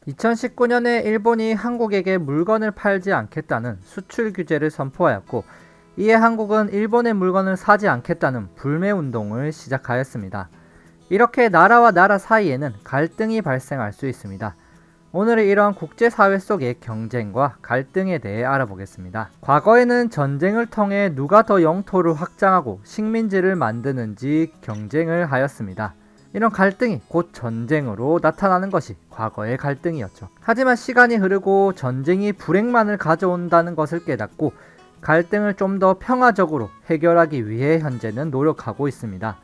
2019년에 일본이 한국에게 물건을 팔지 않겠다는 수출 규제를 선포하였고, 이에 한국은 일본의 물건을 사지 않겠다는 불매 운동을 시작하였습니다. 이렇게 나라와 나라 사이에는 갈등이 발생할 수 있습니다. 오늘은 이러한 국제사회 속의 경쟁과 갈등에 대해 알아보겠습니다. 과거에는 전쟁을 통해 누가 더 영토를 확장하고 식민지를 만드는지 경쟁을 하였습니다. 이런 갈등이 곧 전쟁으로 나타나는 것이 과거의 갈등이었죠. 하지만 시간이 흐르고 전쟁이 불행만을 가져온다는 것을 깨닫고 갈등을 좀 더 평화적으로 해결하기 위해 현재는 노력하고 있습니다.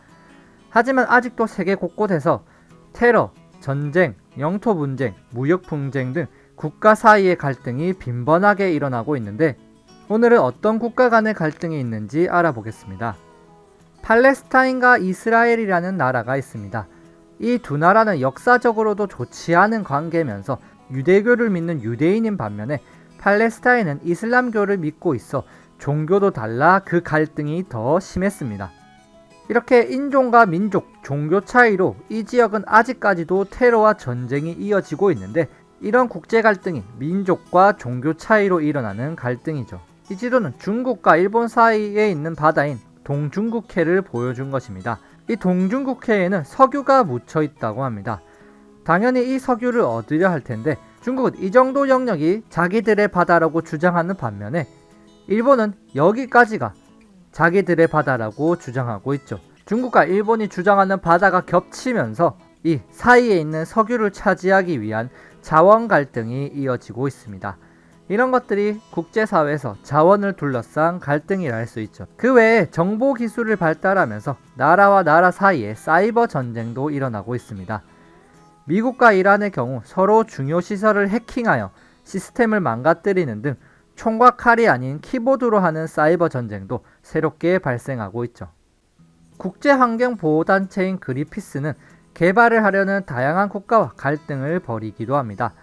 하지만 아직도 세계 곳곳에서 테러, 전쟁, 영토 분쟁, 무역 분쟁 등 국가 사이의 갈등이 빈번하게 일어나고 있는데, 오늘은 어떤 국가 간의 갈등이 있는지 알아보겠습니다. 팔레스타인과 이스라엘이라는 나라가 있습니다. 이 두 나라는 역사적으로도 좋지 않은 관계면서 유대교를 믿는 유대인인 반면에 팔레스타인은 이슬람교를 믿고 있어 종교도 달라 그 갈등이 더 심했습니다. 이렇게 인종과 민족, 종교 차이로 이 지역은 아직까지도 테러와 전쟁이 이어지고 있는데, 이런 국제 갈등이 민족과 종교 차이로 일어나는 갈등이죠. 이 지도는 중국과 일본 사이에 있는 바다인 동중국해를 보여준 것입니다. 이 동중국해에는 석유가 묻혀 있다고 합니다. 당연히 이 석유를 얻으려 할 텐데 중국은 이 정도 영역이 자기들의 바다라고 주장하는 반면에 일본은 여기까지가 자기들의 바다라고 주장하고 있죠. 중국과 일본이 주장하는 바다가 겹치면서 이 사이에 있는 석유를 차지하기 위한 자원 갈등이 이어지고 있습니다. 이런 것들이 국제사회에서 자원을 둘러싼 갈등이라 할 수 있죠. 그 외에 정보기술을 발달하면서 나라와 나라 사이에 사이버 전쟁도 일어나고 있습니다. 미국과 이란의 경우 서로 중요 시설을 해킹하여 시스템을 망가뜨리는 등 총과 칼이 아닌 키보드로 하는 사이버 전쟁도 새롭게 발생하고 있죠. 국제환경보호단체인 그린피스는 개발을 하려는 다양한 국가와 갈등을 벌이기도 합니다.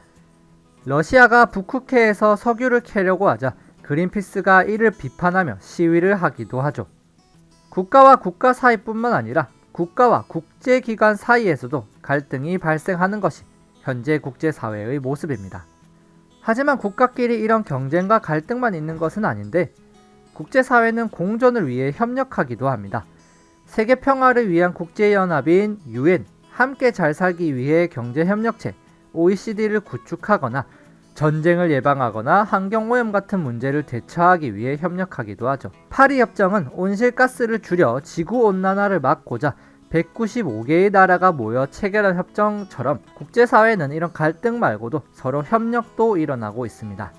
러시아가 북극해에서 석유를 캐려고 하자 그린피스가 이를 비판하며 시위를 하기도 하죠. 국가와 국가 사이뿐만 아니라 국가와 국제기관 사이에서도 갈등이 발생하는 것이 현재 국제사회의 모습입니다. 하지만 국가끼리 이런 경쟁과 갈등만 있는 것은 아닌데, 국제사회는 공존을 위해 협력하기도 합니다. 세계 평화를 위한 국제연합인 UN, 함께 잘 살기 위해 경제협력체 OECD를 구축하거나 전쟁을 예방하거나 환경오염 같은 문제를 대처하기 위해 협력하기도 하죠. 파리협정은 온실가스를 줄여 지구온난화를 막고자 195개의 나라가 모여 체결한 협정처럼 국제사회는 이런 갈등 말고도 서로 협력도 일어나고 있습니다.